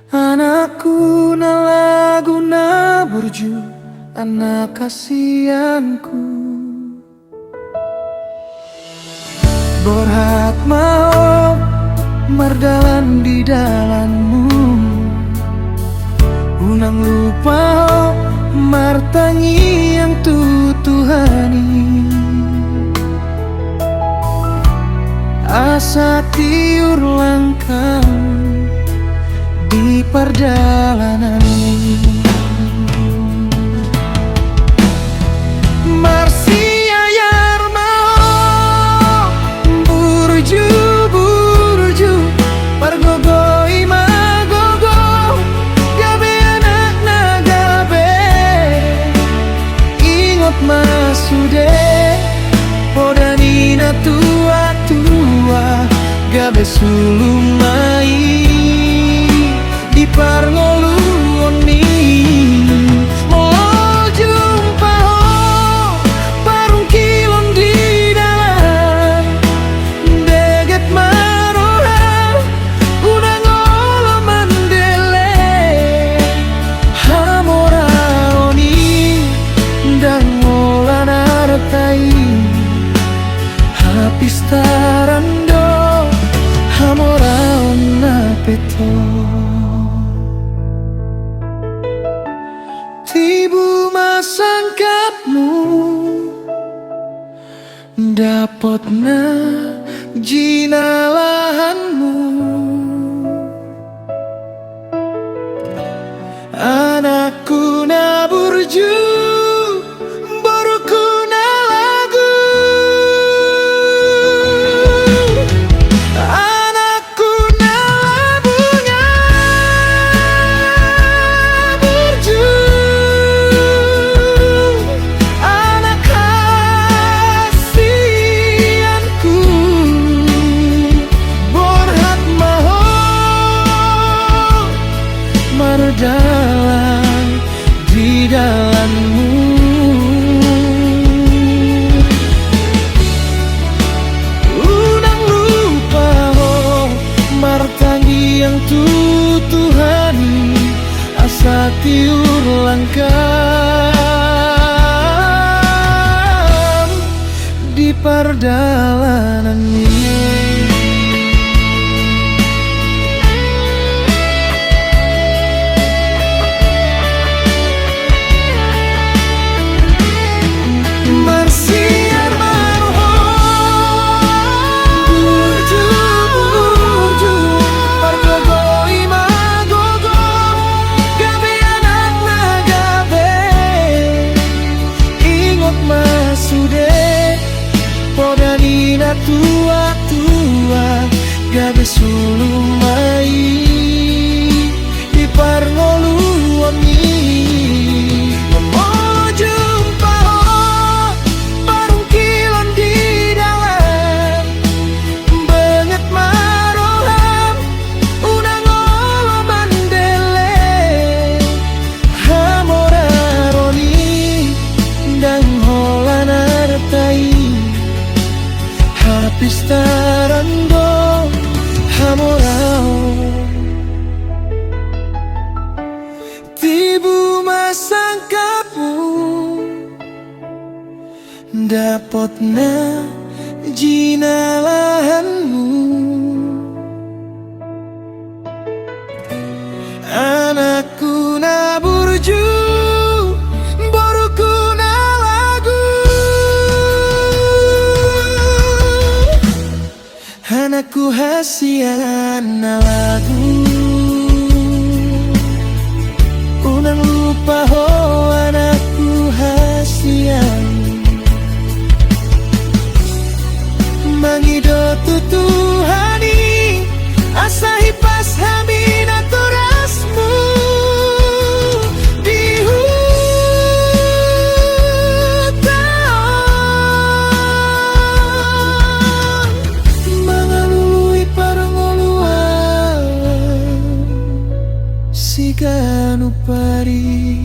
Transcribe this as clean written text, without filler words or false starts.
Anakku na lagu na burju, anak kasihanku. Borhat mau mardalan di dalanmu, unang lupa martangi yang tutuhani. Asa tiur langkah di perjalanan ini. Marsia yar mau burju burju pargogoi magogo gabe anak nagabe ingot masude podanina tua tua gabe sulumai di parngoluoni. Mau jumpa parung kilon di dalam deget maroha unang ola mandele hamoraoni dan ola nartai hapis tarando hamoraona peto. Tibu masangkapmu dapatna jinalahanmu. Anakku na burju boruku na lagu. Anakku na bunga burju, anak kasihanku. Borhat maho mardalan di dalammu. Unang lupa martangi yang tutuhani asa tiur langkah di perjalanan ini. Marsiar maruho burju burju pargogoi magogo gabe anak nagabe ingot masude podanina tua tua gabe sulumai di parngoluoni. Mau jumpa parung kilon di dalam banget maroham unang ola mandele hamoraroni dan hola nartai hapis tarando hamorao. Tibu masangkapu dapatna jinalahanmu. Anakku na burju boruku na lagu. Anakku hasian na lagu. Unang lupa ho anakku hasian mangido tutuhani asahi pas hamina turasmu di hutan mangalului parangoluan siganu pari.